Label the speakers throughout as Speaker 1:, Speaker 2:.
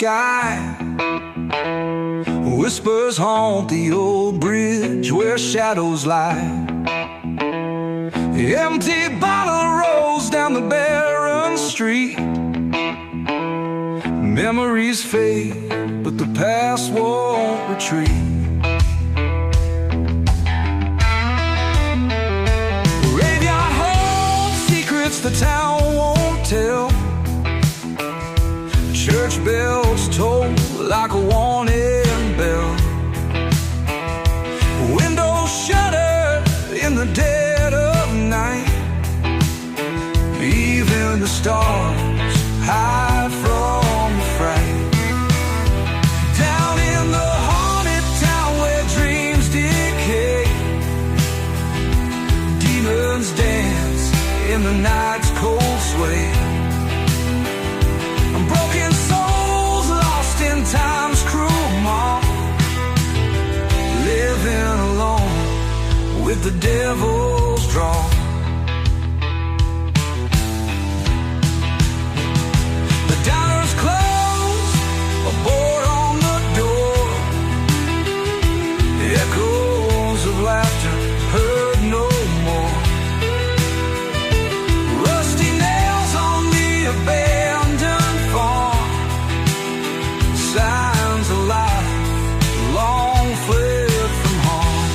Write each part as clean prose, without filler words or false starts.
Speaker 1: sky. Whispers haunt the old bridge where shadows lie. The empty bottle rolls down the barren street. Memories fade, but the past won't retreat. Graveyard holds secrets the town won't tell. Church bells toll like a warning bell. Windows shutter in the dead of night. Even the stars hide from the fright. Down in the haunted town where dreams decay, demons dance in the night's cold sway. Broken souls lost in time's cruel maw, living alone with the devil's draw. The diner's closed, a board on the door. The echoes of laughter heard no more. Rusty nails on the abandoned farm, signs of life long fled from harm.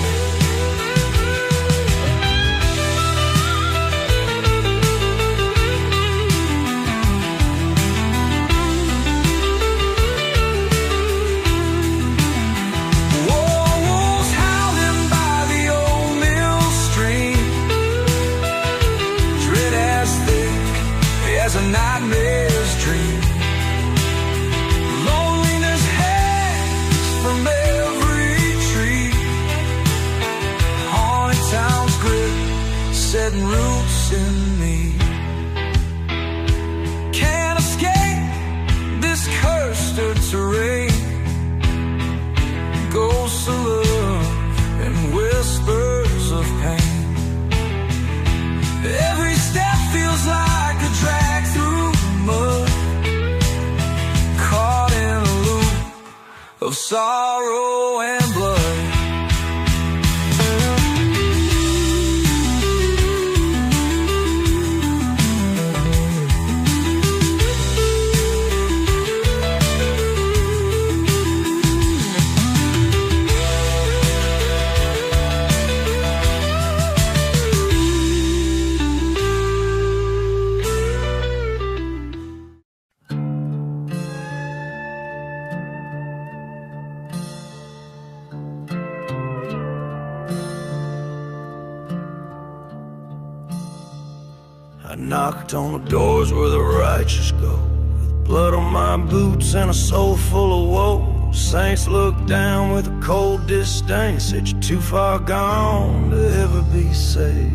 Speaker 1: Wolves howling by the old mill stream, dread as thick as a nightmare's dream. Loneliness hangs from every tree. Haunted town's grip setting roots in me. Can't escape this cursed terrain. Ghosts of love and whispers of pain. Every step feels like a drag through mud, caught in a loop of sorrow and blood.
Speaker 2: I knocked on the doors where the righteous go, with blood on my boots and a soul full of woe. Saints looked down with a cold disdain, said you're too far gone to ever be saved.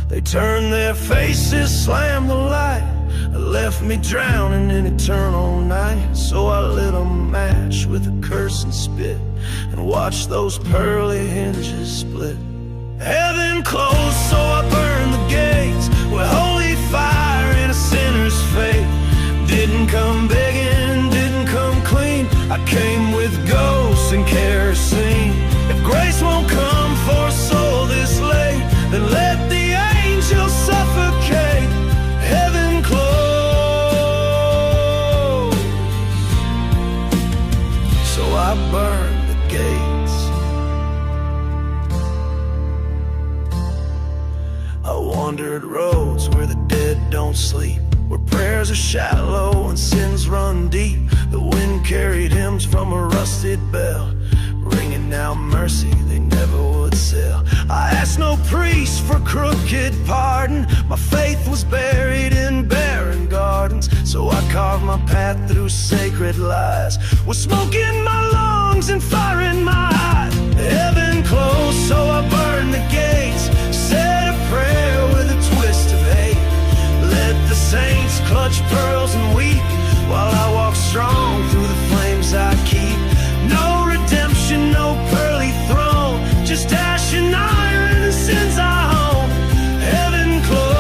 Speaker 2: They turned their faces, slammed the light, left me drowning in eternal night. So I lit a match with a curse and spit, and watched those pearly hinges split. Heaven closed, so I burned the gates with holy fire and a sinner's faith. Didn't come begging, didn't come clean, I came with ghosts and kerosene. If grace won't come for a soul this late, then let the angels suffocate. Heaven closed, so I burned the gates. I wandered roads where the dead don't sleep, where prayers are shallow and sins run deep. The wind carried hymns from a rusted bell, ringing out mercy they never would sell. I asked no priest for crooked pardon, my faith was buried in barren gardens. So I carved my path through sacred lies, with smoke in my lungs and fire in my eyes. Heaven closed, so I burned the gates, said a prayer with a twist of hate. Let the saints clutch pearls and weep, while I walk strong through the flames I keep. No redemption, no pearly throne, just ash and iron and sins I own. Heaven closed,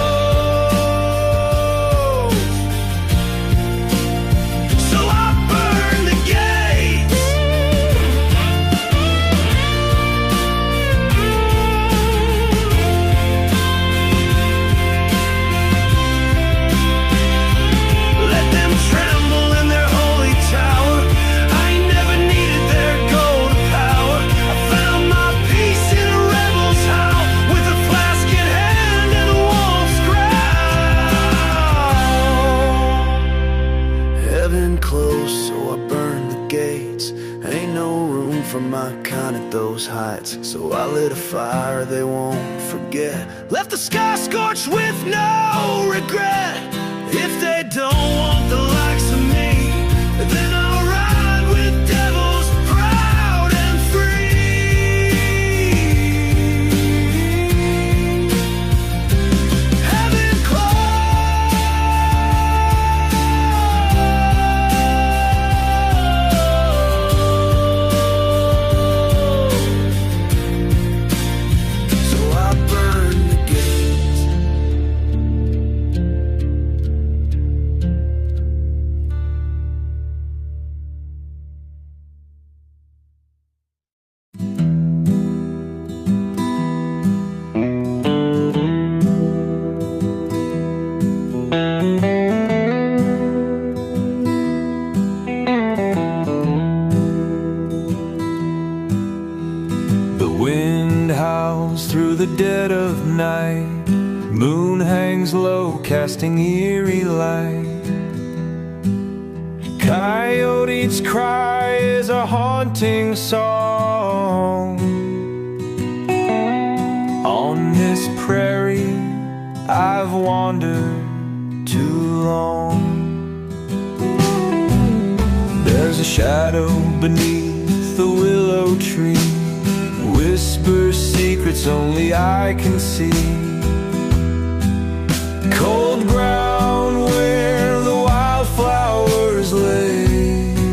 Speaker 2: close, so I burned the gates. Ain't no room for my kind at those heights, so I lit a fire they won't forget. Left the sky scorched with no regret. If they don't want the likes of me, then I'll ride with devils proud and free. Heaven closed, so I burned the gates.
Speaker 1: The wind howls through the dead of night. Moon hangs low, casting eerie light. Coyotes' cry is a haunting song. On this prairie I've wandered too long. There's a shadow beneath the willow tree, whispers secrets only I can see. Cold ground where the wildflowers lay,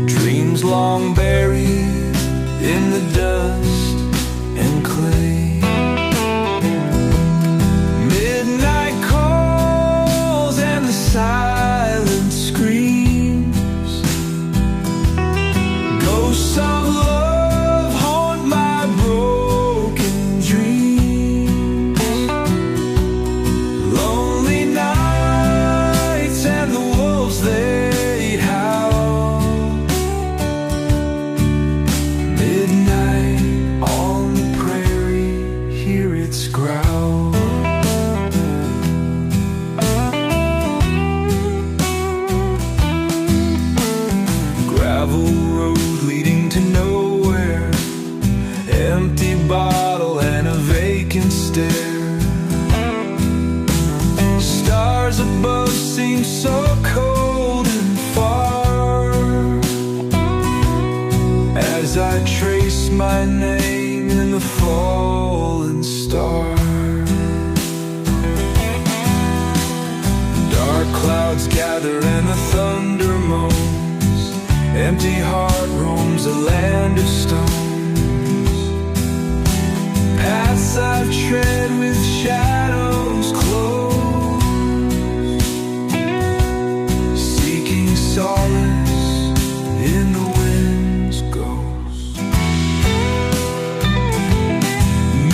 Speaker 1: dreams long buried in the dust and clay. Midnight calls and the silence screams. Ghosts of love haunt my broken dreams. Lonely nights and the wolves they howl. Midnight on the prairie, hear its growl. Gravel road leading to nowhere, empty bottle and a vacant stare. Stars above seem so cold and far, as I trace my name in the fallen star. Dark clouds gather and the thunder moans. Empty heart roams a land of stones. Paths I've tread with shadows close, seeking solace in the wind's ghost.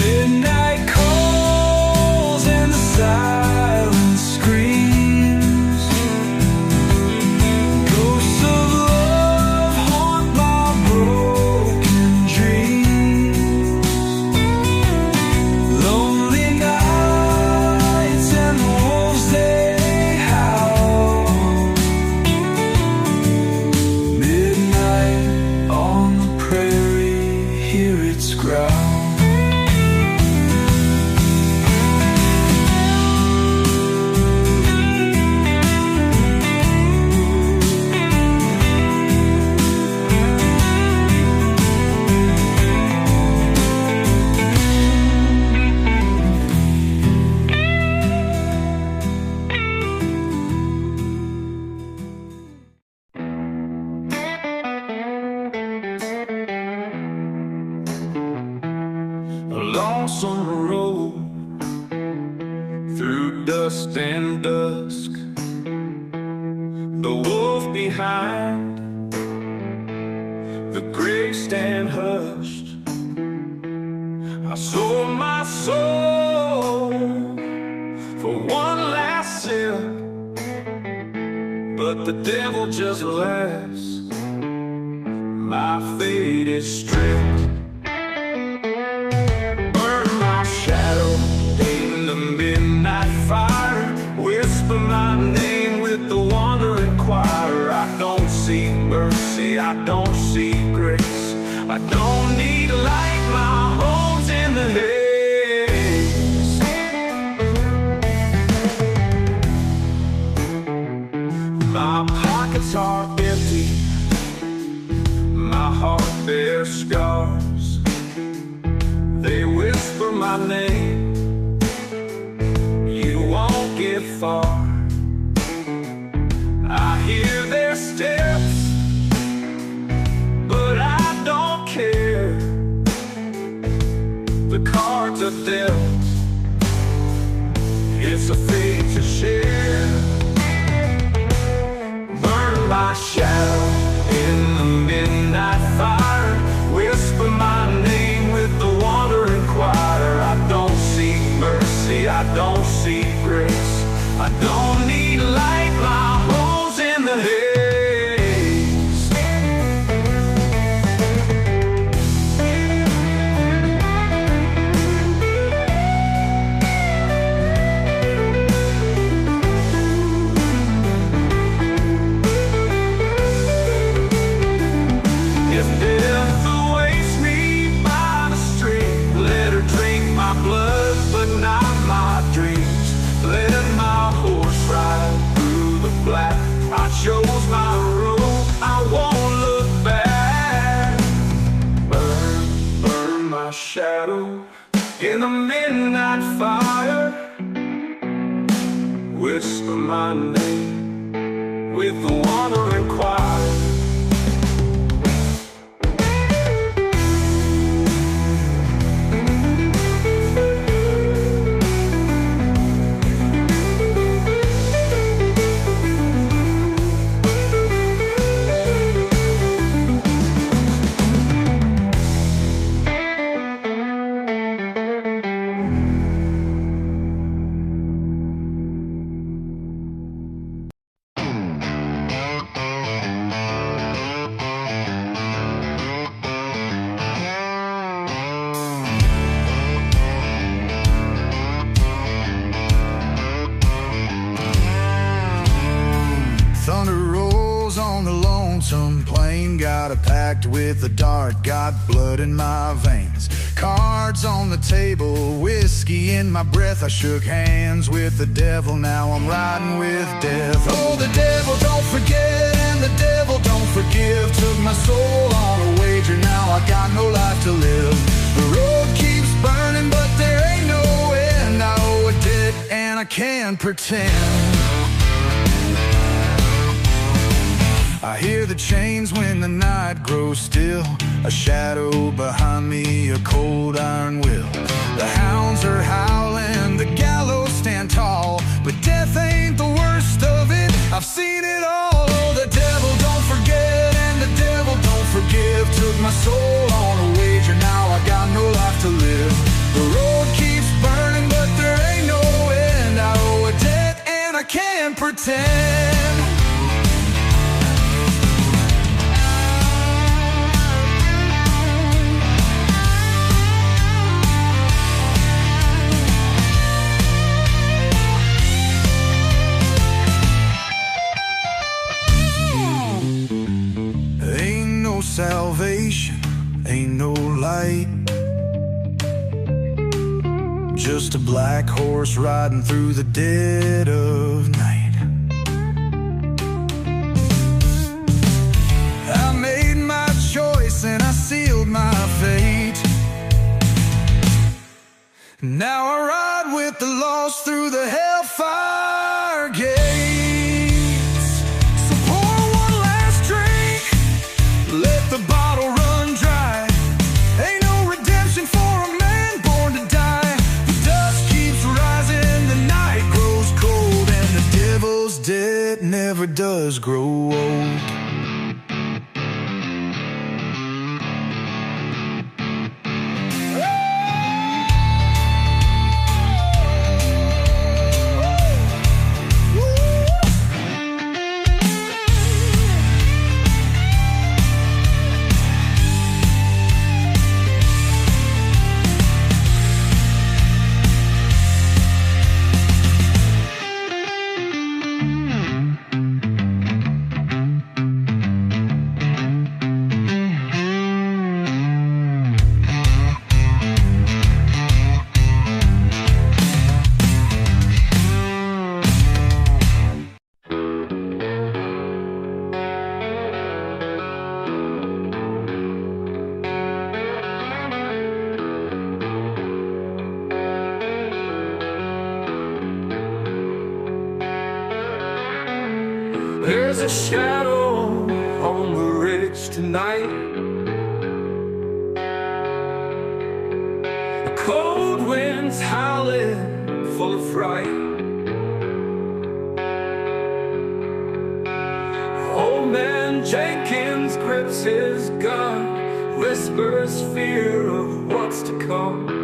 Speaker 1: Midnight calls and the silence screams. Ghosts of love haunt my broken dreams. Lonely nights and the wolves they howl. Midnight on the prairie, hear its growl. A lonesome road through dust and dusk, the wolf behind, the grave stand hushed. I sold my soul for one last sip, but the devil just laughs. My fate is stripped. Burn my shadow in the midnight fire. Whisper my name with the wandering choir. mercy, I don't see grace. I don't need light, my home's in the haze. My pockets are empty, my heart bears scars. They whisper my name, you won't get far. I hear their steps, but I don't care. The cards are dealt, it's a fate to share. Burn my shadow in the midnight fire. Whisper my name with the wandering choir. I don't see mercy, I don't see grace. I don't need light, my home's in the haze. If death awaits me by the street, let her drink my blood, but not my dreams. Let my horse ride through the black. I chose my road, I won't look back. Burn, burn my shadow in the midnight fire. Whisper my name with the wandering choir.
Speaker 3: Got a pact with the dark, got blood in my veins. Cards on the table, whiskey in my breath. I shook hands with the devil, now I'm riding with death. Oh, the devil don't forget and the devil don't forgive. Took my soul on a wager, now I got no life to live. The road keeps burning but there ain't no end. I owe a debt and I can't pretend. I hear the chains when the night grows still. A shadow behind me, a cold iron will. The hounds are howling, the gallows stand tall, but death ain't the worst of it, I've seen it all. Oh, the devil don't forget and the devil don't forgive. Took my soul on a wager, now I got no life to live. The road keeps burning but there ain't no end. I owe a debt and I can't pretend. Salvation, ain't no light. Just a black horse riding through the dead of night. I made my choice and I sealed my fate. Now I ride with the lost through the hellfire gates. So pour one last drink, let the bottle run dry. Ain't no redemption for a man born to die. The dust keeps rising, the night grows cold, and the devil's debt never does grow old.
Speaker 1: There's a shadow on the ridge tonight, a cold wind's howling full of fright. Old man Jenkins grips his gun, whispers fear of what's to come.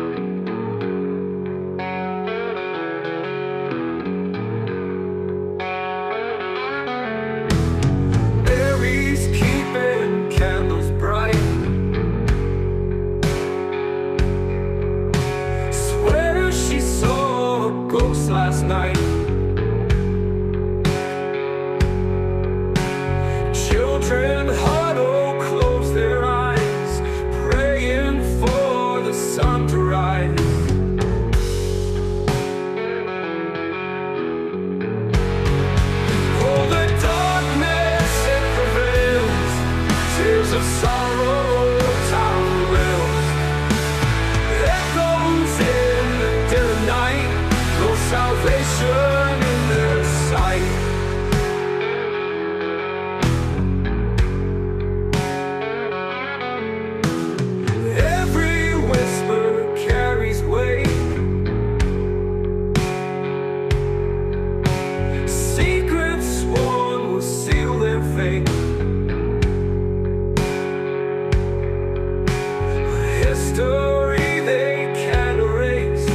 Speaker 1: Last night, children huddle, close their eyes, praying for the sun to rise. Oh, the darkness, it prevails, tears of sorrow, town wells, echoes in the dead of night. No salvation in their sight. Every whisper carries weight. Secrets sworn will seal their fate. History they can't erase,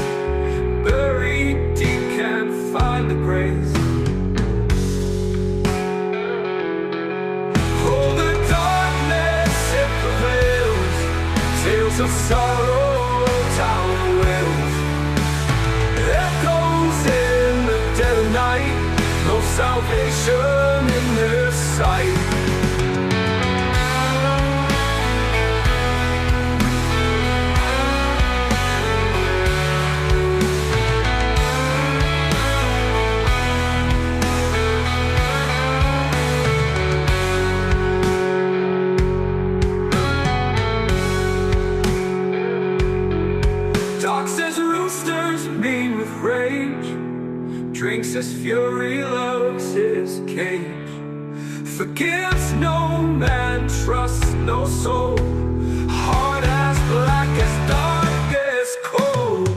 Speaker 1: buried deep can't find the grace. Oh, the darkness, it prevails, tales of sorrow, town wells, echoes in the dead of night. No salvation in their sight. Drinks his fury, loves his cage, forgives no man, trusts no soul, heart as black as darkest coal.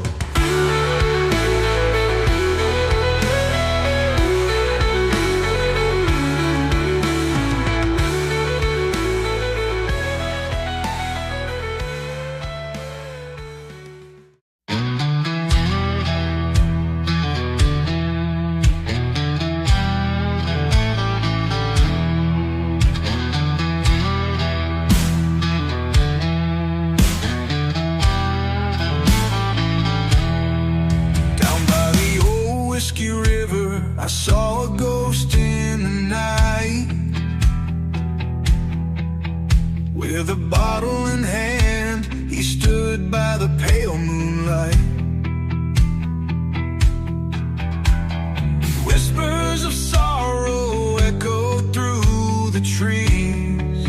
Speaker 3: I saw a ghost in the night, with a bottle in hand. He stood by the pale moonlight. Whispers of sorrow echoed through the trees.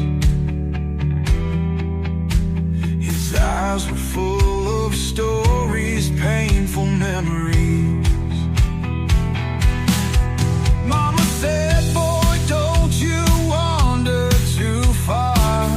Speaker 3: His eyes were full of stories, painful memories. Mama said, boy, don't you wander too far.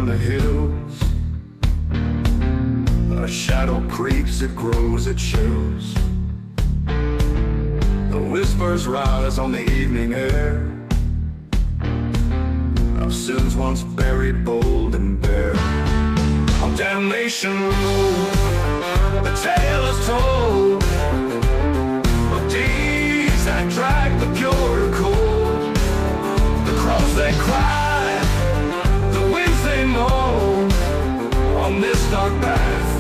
Speaker 1: down the hills. A shadow creeps, it grows, it chills. The whispers rise on the evening air of sins once buried, bold and bare. On Damnation Road, the tale is told of deeds that drag the pure to cold. The cross they cry, the winds they moan. On this dark path,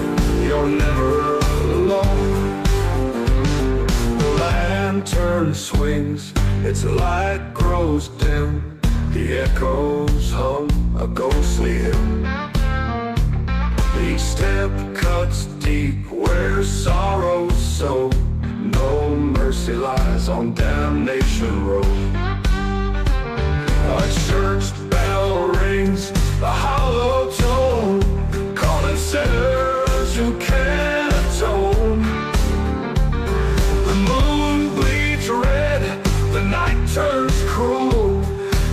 Speaker 1: you're never alone. The lantern swings, its light grows dim. The echoes hum a ghostly hymn. Each step cuts deep where sorrows sow. No mercy lies on Damnation Road. A church bell rings, the hollow tone, calling sinners who can't atone. The moon bleeds red, the night turns cruel.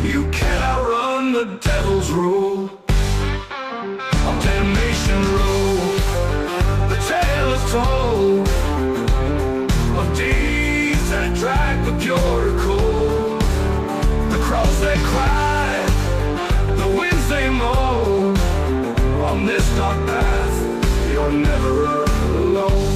Speaker 1: You can't outrun the devil's rule. On Damnation Road, the tale is told of deeds that drag the pure to cold. The cross they cry, the winds they moan. On this dark path, you're never alone.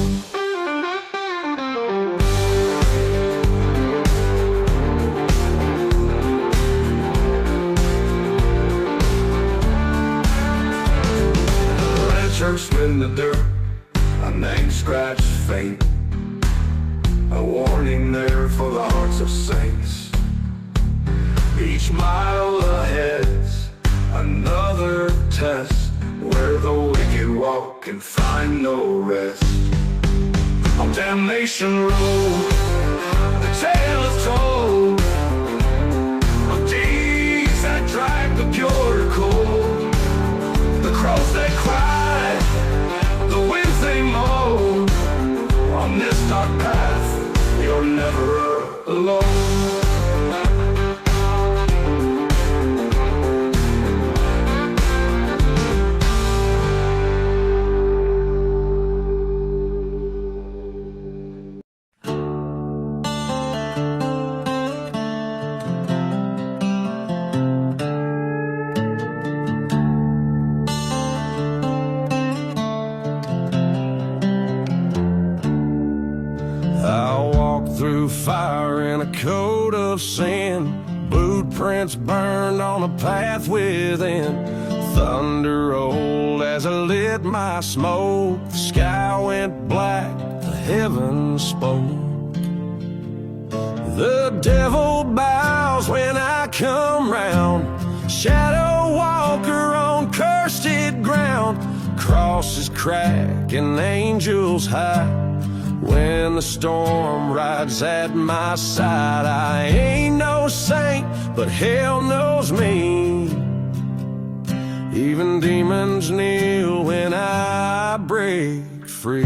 Speaker 1: In the dirt, a name scratched faint, a warning there for the hearts of saints. Each mile ahead's another test, where the wicked walk and find no rest. On Damnation Road, the tale is told of deeds that drag the pure to cold. The cross they cry, the winds they moan. On this dark path, you're never alone.
Speaker 2: Through fire in a coat of sin, boot prints burned on a path within. Thunder rolled as I lit my smoke. The sky went black, the heavens spoke. The devil bows when I come round. Shadow walker on cursed ground. Crosses crack and angels high. When the storm rides at my side, I ain't no saint, but hell knows me. Even demons kneel when I break free.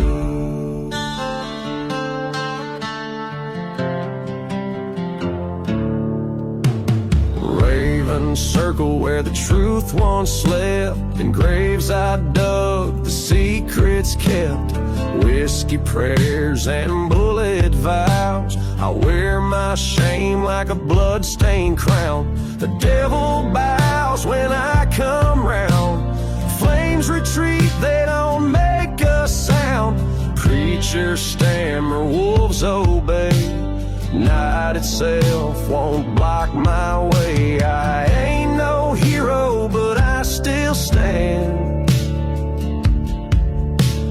Speaker 2: Ravens circle where the truth once slept. In graves I dug, the secrets kept. Whiskey prayers and bullet vows. I wear my shame like a blood-stained crown. The devil bows when I come round. Flames retreat, they don't make a sound. Preachers stammer, wolves obey. Night itself won't block my way. I ain't no hero, but I still stand.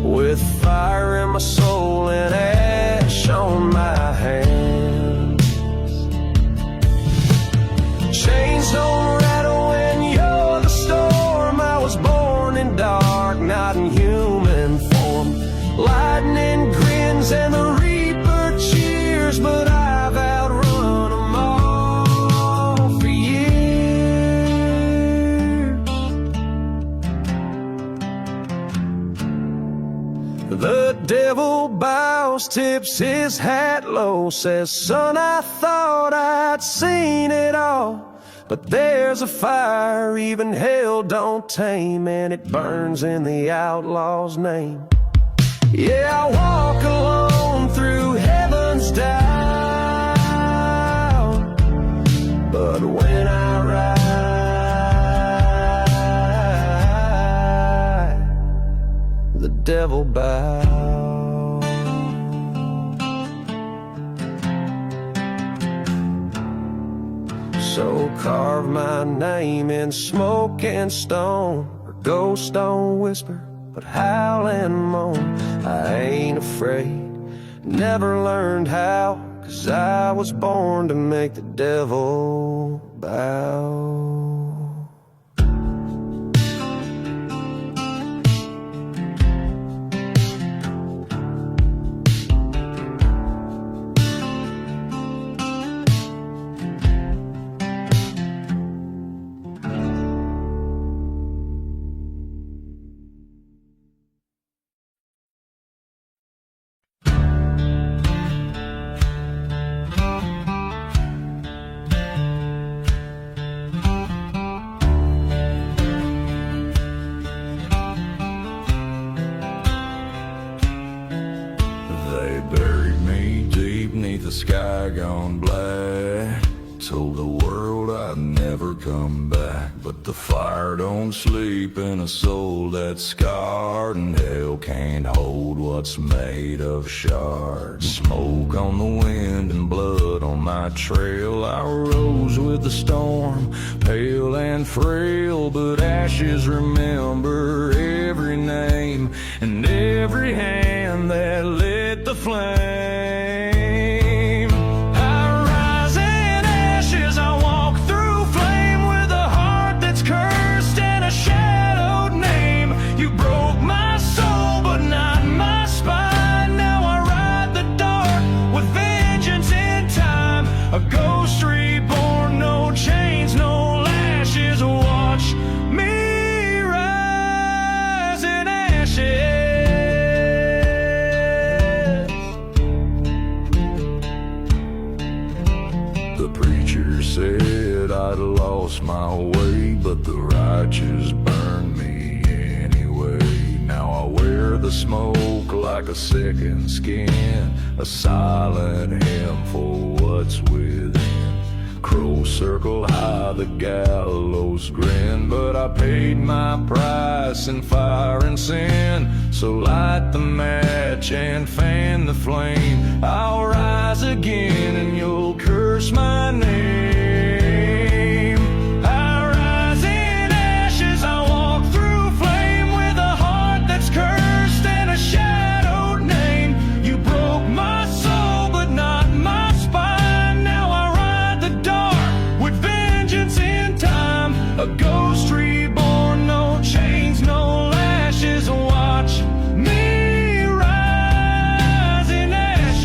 Speaker 2: With fire in my soul and ash on my hands. Chains don't rattle when you're the storm. I was born in dark, not in human form. Lightning grins and the reaper cheers, but I've outrun them all for years. The devil bows, tips his hat low, says, son, I thought I'd seen it all. But there's a fire even hell don't tame, and it burns in the outlaw's name. Yeah, I walk alone through heaven's down, but when I ride, the devil bows. So carve my name in smoke and stone, or ghost don't whisper, but howl and moan. I ain't afraid, never learned how, 'cause I was born to make the devil bow. The sky gone black, told the world I'd never come back. But the fire don't sleep in a soul that's scarred, and hell can't hold what's made of shards. Smoke on the wind and blood on my trail. I rose with the storm, pale and frail, but ashes remember every name and every hand that lit the flame.
Speaker 1: A ghost reborn, no chains, no lashes. Watch me rise in ashes. The preacher said I'd lost my way, but the righteous burned me anyway. Now I wear the smoke like a second skin, a silent hymn for what's within. Crows circle high, the gallows grin, but I paid my price in fire and sin. So light the match and fan the flame. I'll rise again and you'll curse my name. I rise in ashes, I walk through flame with a heart that's cursed and a shadowed name. You broke my soul but not my spine. Now I ride the dark with vengeance in time. A ghost reborn, no chains, no lashes. Watch me rise in ashes.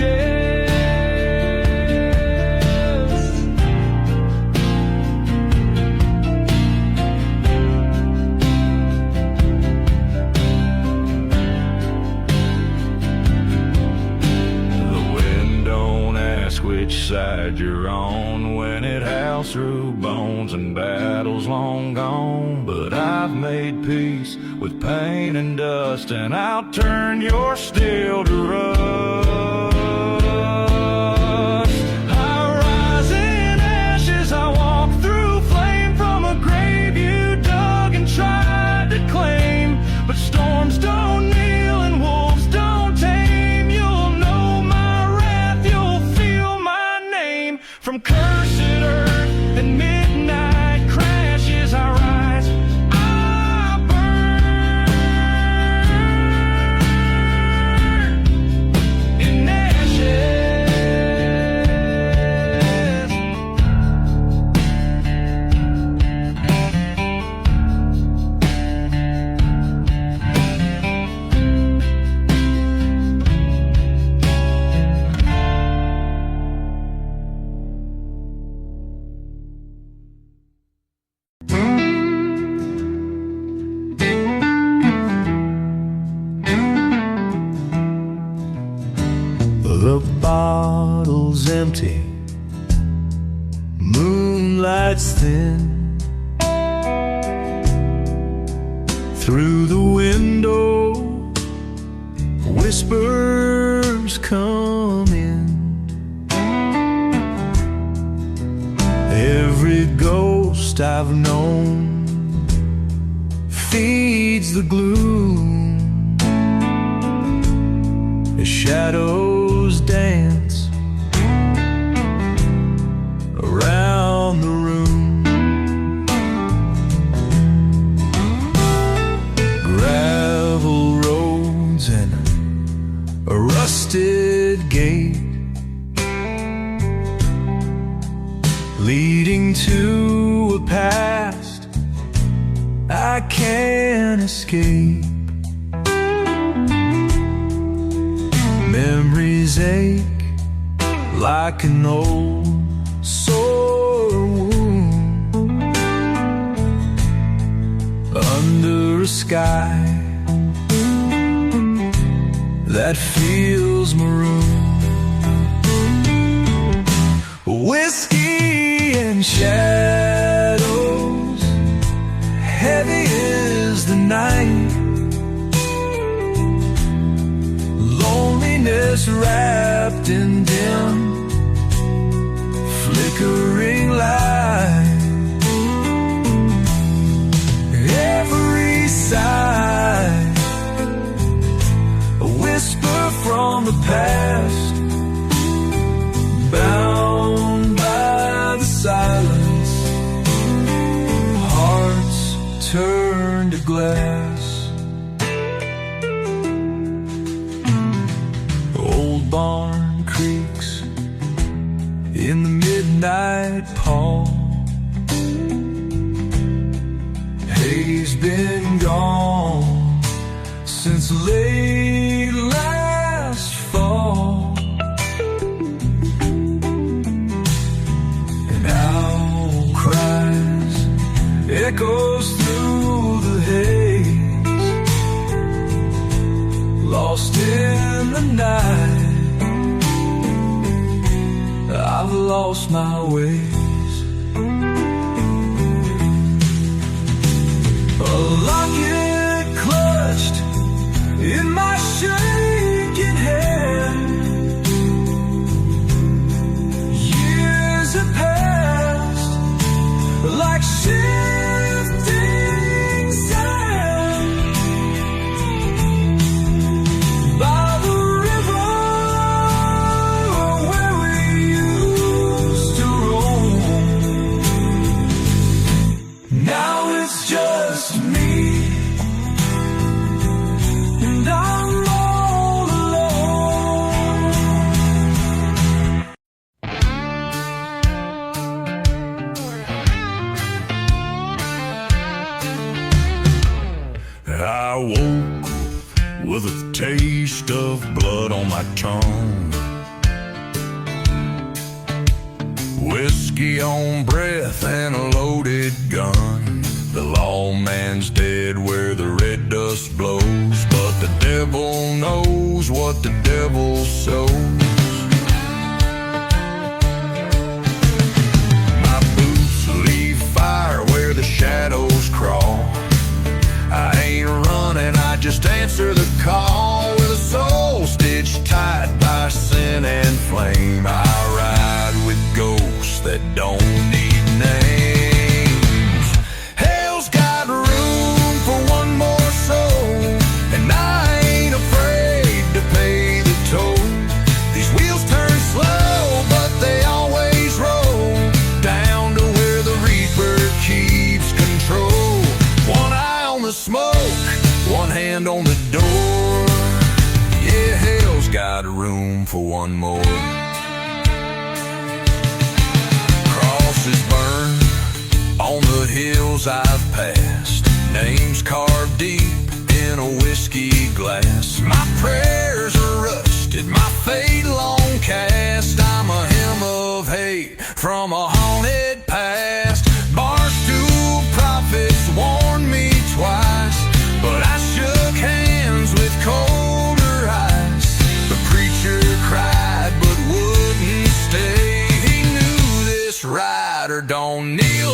Speaker 1: The wind don't ask which side you're on when it howls through bones and battles long gone. But I've made peace with pain and dust, and I'll turn your steel to rust. I rise in ashes, I walk through flame from a grave you dug and tried to claim. But storms don't kneel and wolves don't tame. You'll know my wrath, you'll feel my name. From cursed earth and midnight crashes, I rise, I burn in ashes.
Speaker 2: The bottle's empty, moonlight's within. Through the window, whispers come in. Every ghost I've known feeds the gloom as shadows dance around the room. Gravel roads and a rusted gate leading to a past I can't escape. Memories ache like an old sore wound under a sky that feels maroon. Whiskey and shadows, heavy is the night. Loneliness wrapped in dim, flickering light. Every sigh, a whisper from the past, bound by the silence, hearts turn to glass. Old barn creaks in the midnight pall. Hay's been gone since late last fall. An owl cries, echoes through the haze, lost in the night. I've lost my ways. A locket clutched in my shaking hand. Years have passed like shifting sand. By the river where we used to roam, now it's just me, and I'm all alone.
Speaker 3: I woke with a taste of blood on my tongue, whiskey on breath and a loaded gun. The lawman's dead where the red dust blows, but the devil knows what the devil sows. My boots leave fire where the shadows crawl. I ain't running, I just answer the call. With a soul stitched tight by sin and flame, I ride with ghosts that don't need names. Hell's got room for one more soul, and I ain't afraid to pay the toll. These wheels turn slow, but they always roll down to where the reaper keeps control. One eye on the smoke, one hand on the door. Yeah, hell's got room for one more. Crosses burn on the hills I've passed, names carved deep in a whiskey glass. My prayers are rusted, my fate long cast. I'm a hymn of hate from a haunted past. Barstool prophets warned me twice, but I shook hands with colder ice. The preacher cried but wouldn't stay. He knew this rider don't kneel.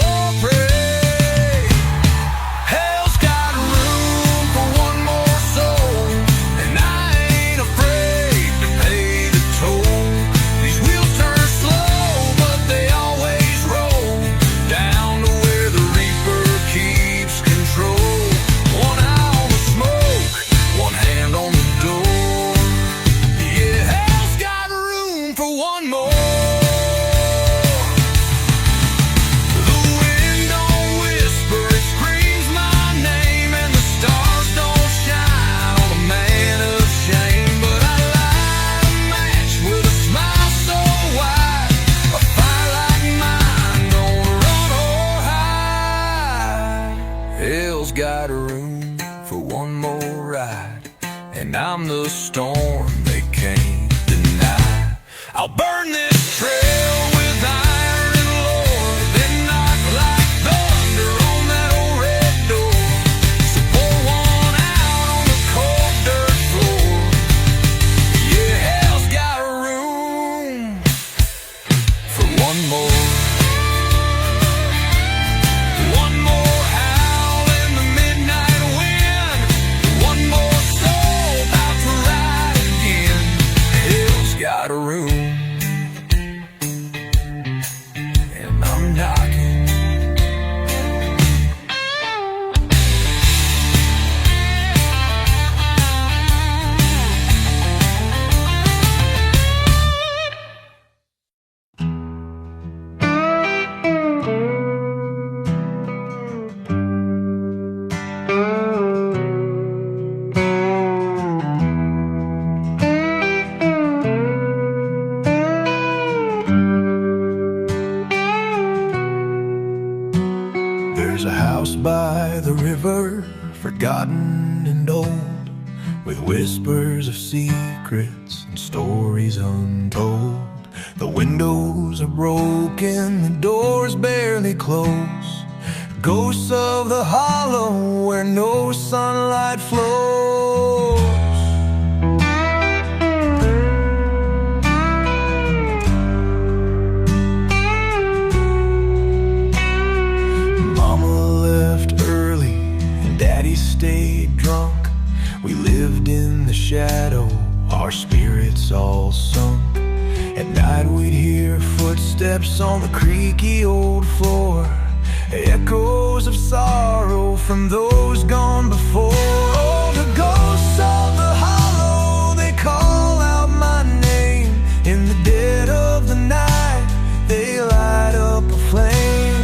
Speaker 3: and I'm the storm they can't deny. I'll burn this trail with iron and lore, then knock like thunder on that old red door. So pour one out on the cold dirt floor. Yeah, hell's got room for one more. Got a room, and I'm knocking. There's a house by the river, forgotten and old, with whispers of secrets and stories untold. The windows are broken, the doors barely close. Ghosts of the hollow where no sunlight flows. Stayed drunk, we lived in the shadow, our spirits all sunk. At night we'd hear footsteps on the creaky old floor, echoes of sorrow from those gone before. Oh, the ghosts of the hollow, they call out my name. In the dead of the night, they light up a flame.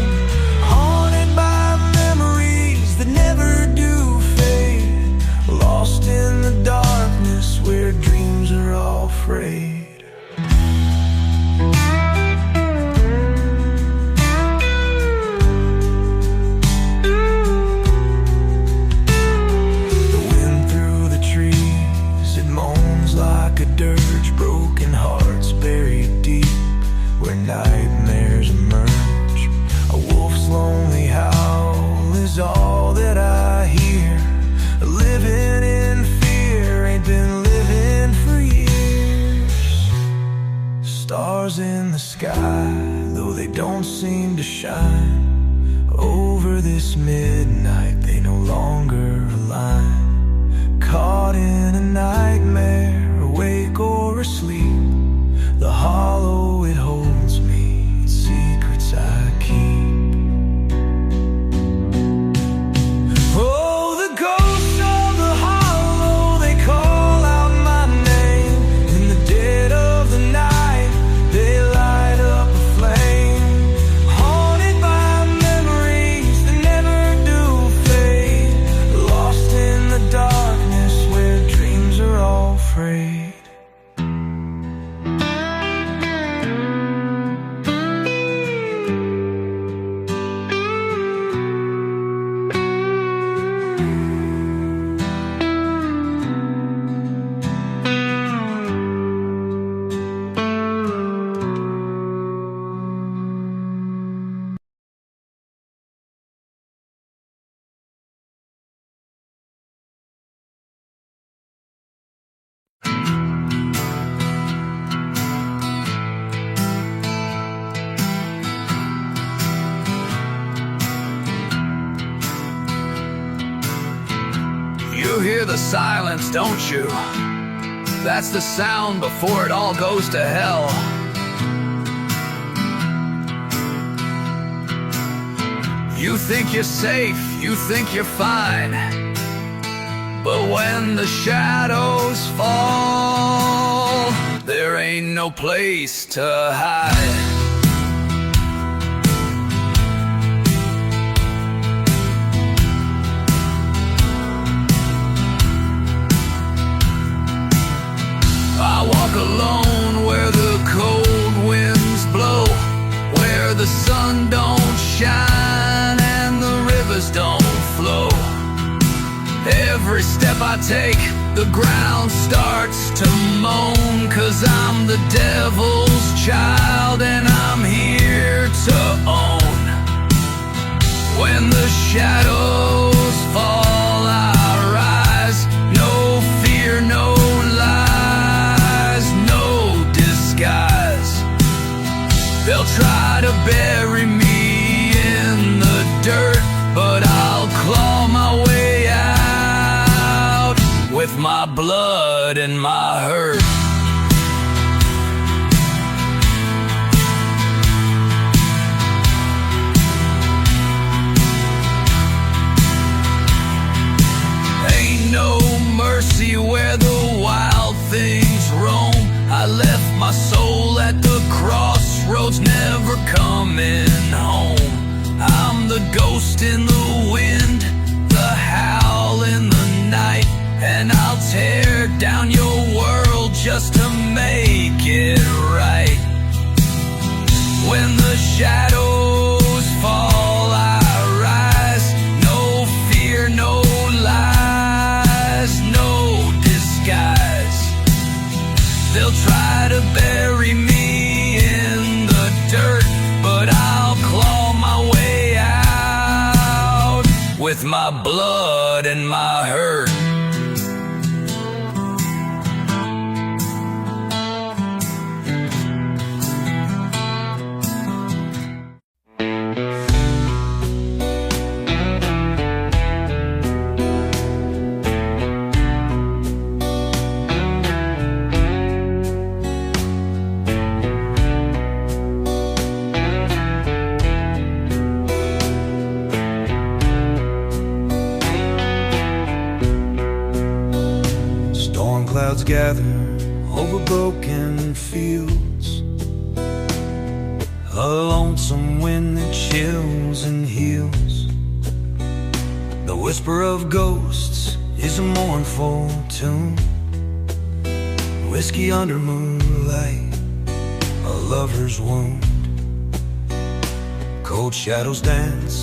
Speaker 3: Haunted by memories that never do, lost in the darkness where dreams are all frayed. The wind through the trees, it moans like a dirge. Broken hearts buried deep where nightmares emerge. A wolf's lonely howl is all that I hear. Living in fear, ain't been living for years. Stars in the sky, though they don't seem to shine. Over this midnight, they no longer align. Caught in a nightmare, awake or asleep. The hollow, it holds me, its secrets I keep. Oh, the ghosts of the hollow, they call out my name. In the dead of the night, they light up a flame. Haunted by memories that never do fade. Lost in the darkness where dreams are all frayed. You hear the silence, don't you? That's the sound before it all goes to hell. You think you're safe, you think you're fine, but when the shadows fall, there ain't no place to hide. I walk alone where the cold winds blow, where the sun don't shine and the rivers don't flow.
Speaker 1: Every step I take, the ground starts to moan, 'cause I'm the devil's child and I'm here to own. When the shadows fall, I rise. No fear, no lies, no disguise. They'll try to bury me in the dirt, but I'll claw my way out with my blood and my hurt. Ain't no mercy where the wild things roam. I left my soul at the crossroads, never coming home. I'm the ghost in the wind, the howl in the night, and I'll tear down your world just to make it right. When the shadows fall, I rise. No fear, no lies, no disguise. They'll try to bury me in the dirt, but I'll claw my way out with my blood and my hurt.
Speaker 2: Clouds gather over broken fields, a lonesome wind that chills and heals. The whisper of ghosts is a mournful tune, whiskey under moonlight, a lover's wound. Cold shadows dance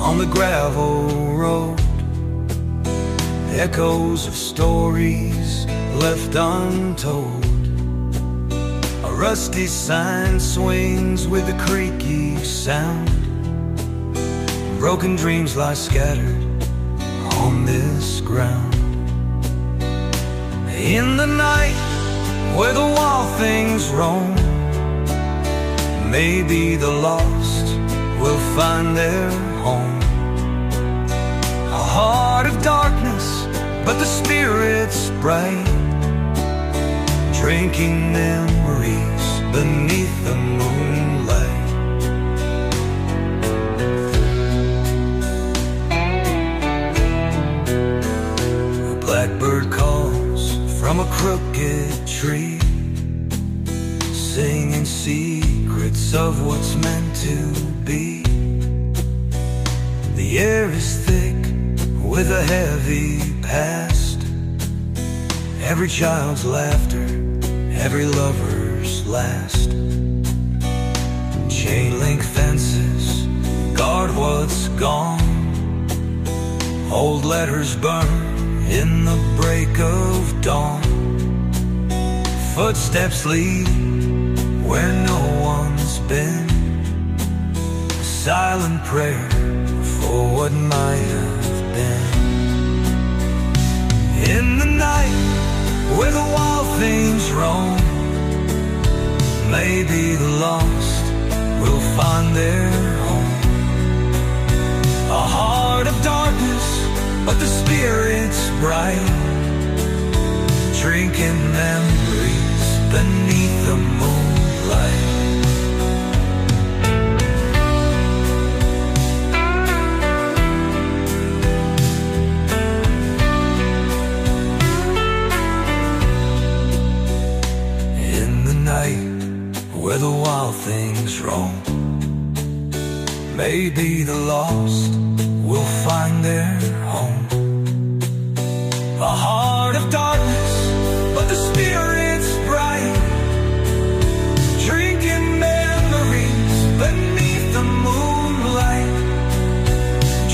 Speaker 2: on the gravel road, echoes of stories left untold. A rusty sign swings with a creaky sound. Broken dreams lie scattered on this ground. In the night where the wild things roam, maybe the lost will find their home. A heart of darkness, but the spirit's bright, drinking memories beneath the moonlight. A blackbird calls from a crooked tree, singing secrets of what's meant to be. The air is thick with a heavy past, every child's laughter, every lover's last. Chain link fences guard what's gone, old letters burn in the break of dawn. Footsteps lead where no one's been, a silent prayer for what might have been. In the night where the wild things roam, maybe the lost will find their home. A heart of darkness, but the spirit's bright, drinking memories beneath the moonlight. Where the wild things roam, maybe the lost will find their home. A heart of darkness, but the spirit's bright, drinking memories beneath the moonlight,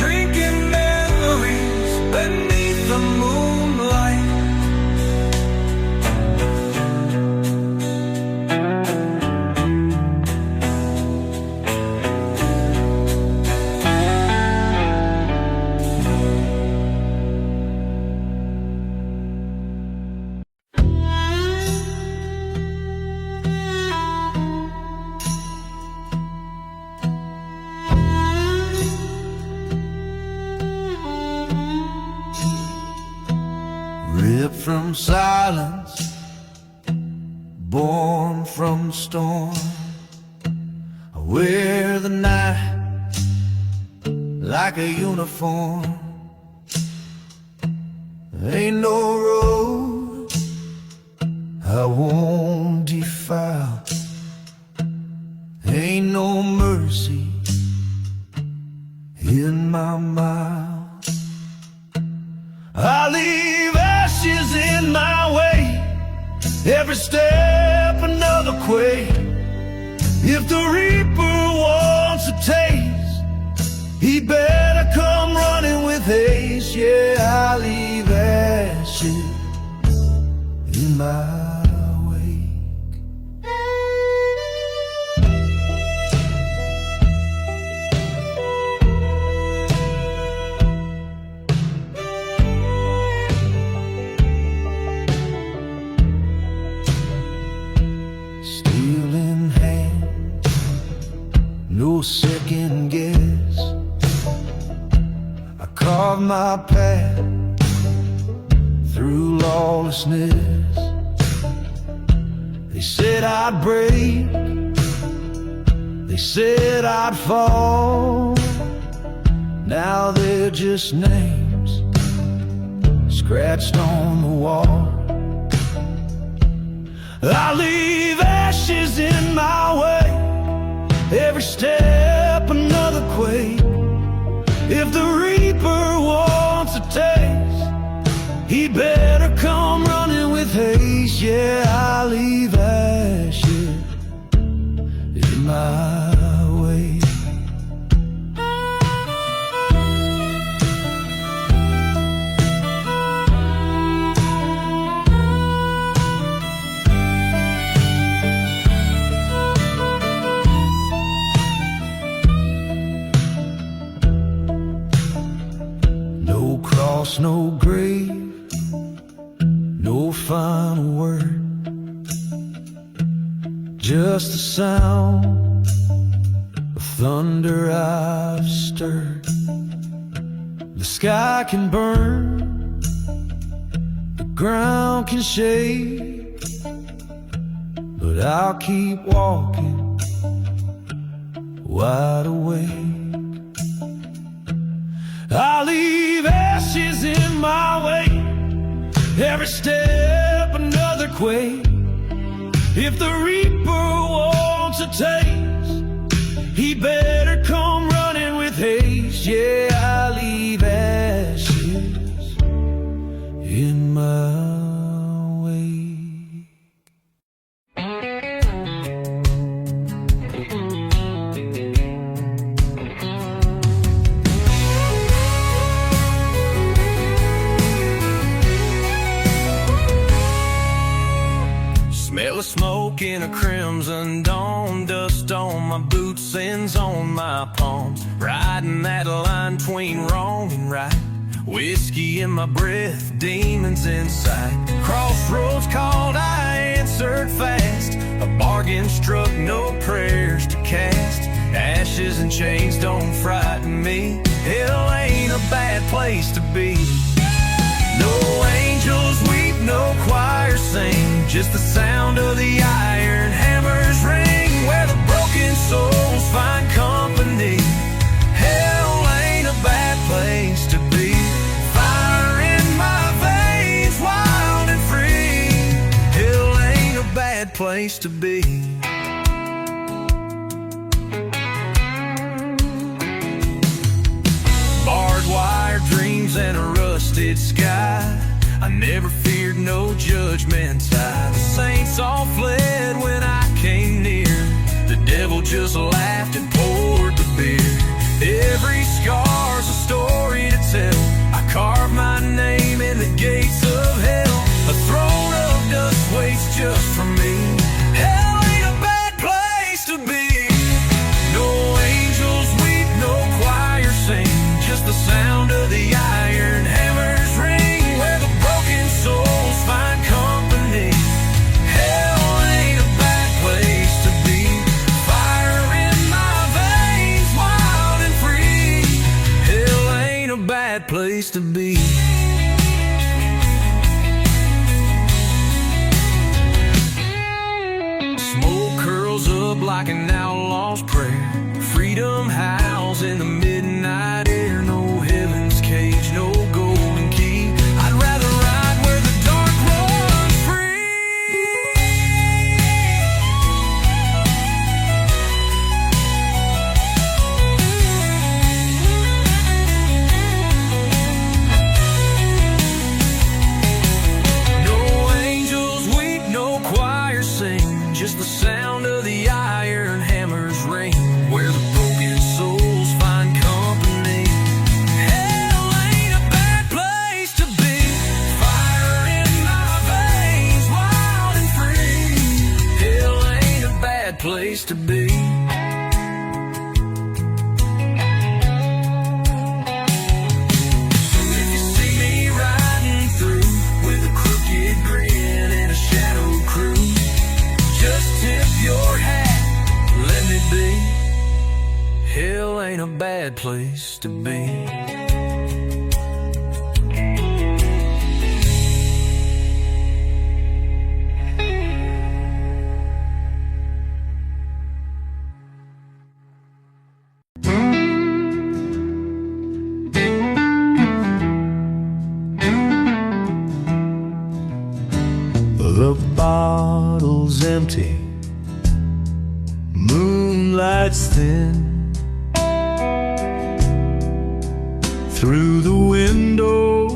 Speaker 2: drinking memories beneath the moonlight. ripped from silence, born from the storm. I wear the night like a uniform. Ain't no road I won't defile. Ain't no mercy in my mouth. I leave ashes in my way, every step another quake. If the reaper wants a taste, he better come running with haste. Yeah, I leave ashes in my wake. Steel in hand, no second guess. I carve my path through lawlessness. They said I'd break, they said I'd fall. Now they're just names scratched on the wall. I leave ashes in my way, every step another quake. If the reaper wants a taste, he better come running with haste. Yeah, I leave ashes in my way. No cross, no grave, no final word, just the sound of thunder I've stirred. The sky can burn, the ground can shake, but I'll keep walking, wide awake. I leave ashes in my way, every step another quake. If the reaper wants a taste, he better come running with haste. Yeah, I leave ashes in my way.
Speaker 1: Smell of smoke in a crimson dawn, dust on my boots, sins on my palms. Riding that line between wrong and right, whiskey in my breath, demons in sight. Crossroads called, I answered fast. A bargain struck, no prayers to cast. Ashes and chains don't frighten me. Hell ain't a bad place to be. No angels weep, no choir sing, just the sound of the iron hammers ring, where the broken souls find company. Hell ain't a bad place to be. Fire in my veins, wild and free. Hell ain't a bad place to be. Barbed wire dreams and a rusted sky, I never feared no judgment tide. The saints all fled when I came near, the devil just laughed and poured the beer. Every scar's a story to tell, I carved my name in the gates of hell. A throne of dust waits just for me. Hell ain't a bad place to be. No angels weep, no choir sing, just the sound of the iron hammers ring, where the broken souls find company. Hell ain't a bad place to be. Fire in my veins, wild and free. Hell ain't a bad place to be.
Speaker 2: place to be. If you see me riding through with a crooked grin and a shadow crew, just tip your hat, let me be. Hell ain't a bad place to be.
Speaker 4: The bottle's empty, moonlight's thin. Through the window,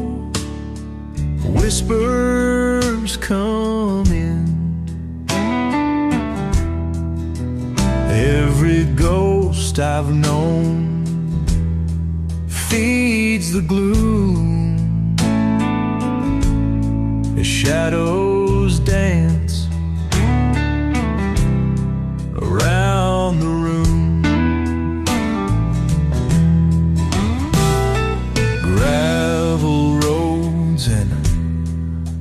Speaker 4: whispers come in. Every ghost I've known feeds the gloom. As shadows dance around the room. Gravel roads and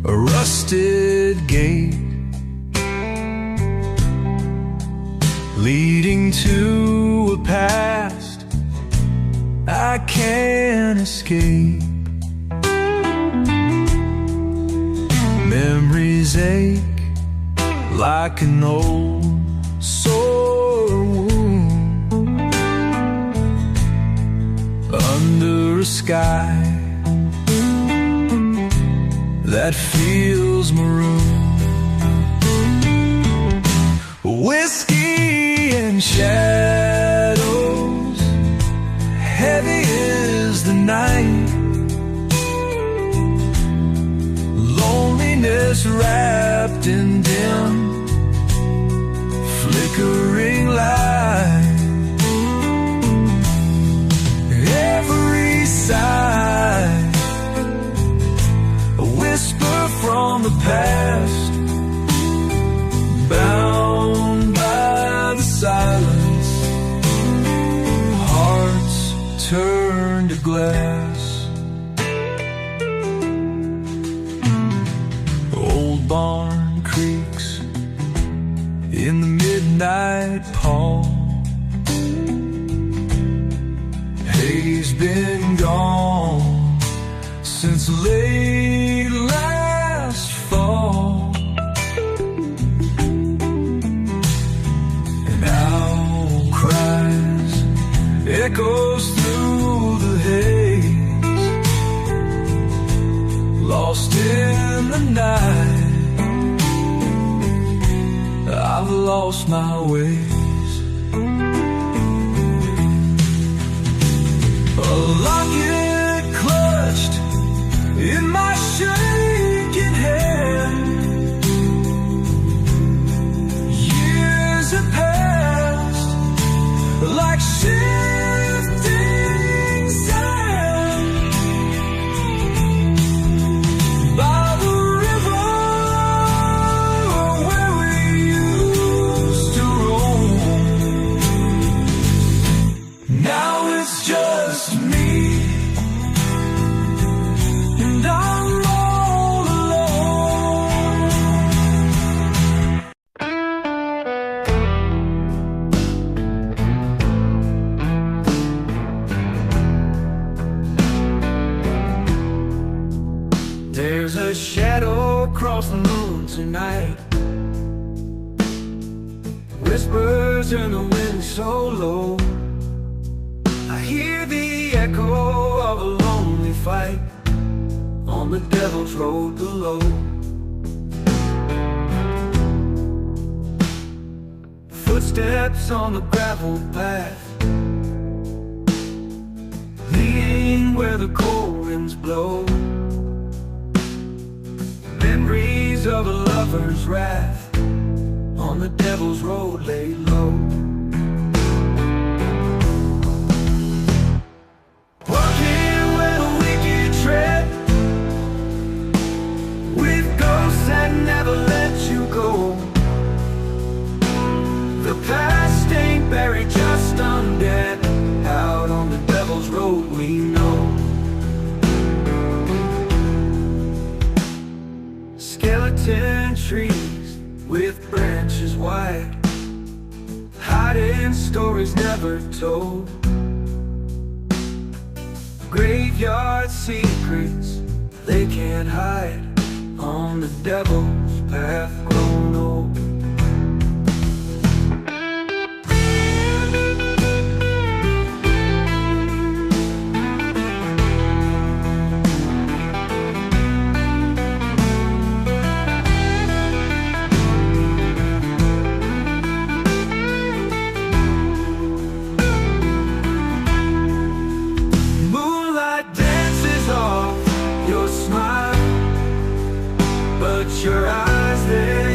Speaker 4: a rusted gate leading to a past I can't escape. Memories ache like an old sore wound under a sky that feels maroon. Whiskey and shadows, heavy is the night. Loneliness wrapped in dim, flickering light. Every sigh, a whisper from the past, bound by the silence, hearts turn to glass. Old barn creaks in the midnight pall. Hay's been gone since late last fall. An owl cries, echoes through the haze, lost in the night. I've lost my ways. A locket clutched in my shaking hand. Years have passed like shifting sand. By the river where we used to roam, now it's just me, and I'm all alone.
Speaker 2: There's a shadow across the moon tonight, whispers in the wind so low. I hear the echo of a lonely fight on the devil's road below. Footsteps on the gravel path, leading where the cold winds blow. Memories of a lover's wrath on the devil's road laid low. Walking with a wicked tread, with ghosts that never let you go. The past
Speaker 1: skeleton trees with branches wide, hiding stories never told. Graveyard secrets they can't hide, on the devil's path grown old. Your eyes, they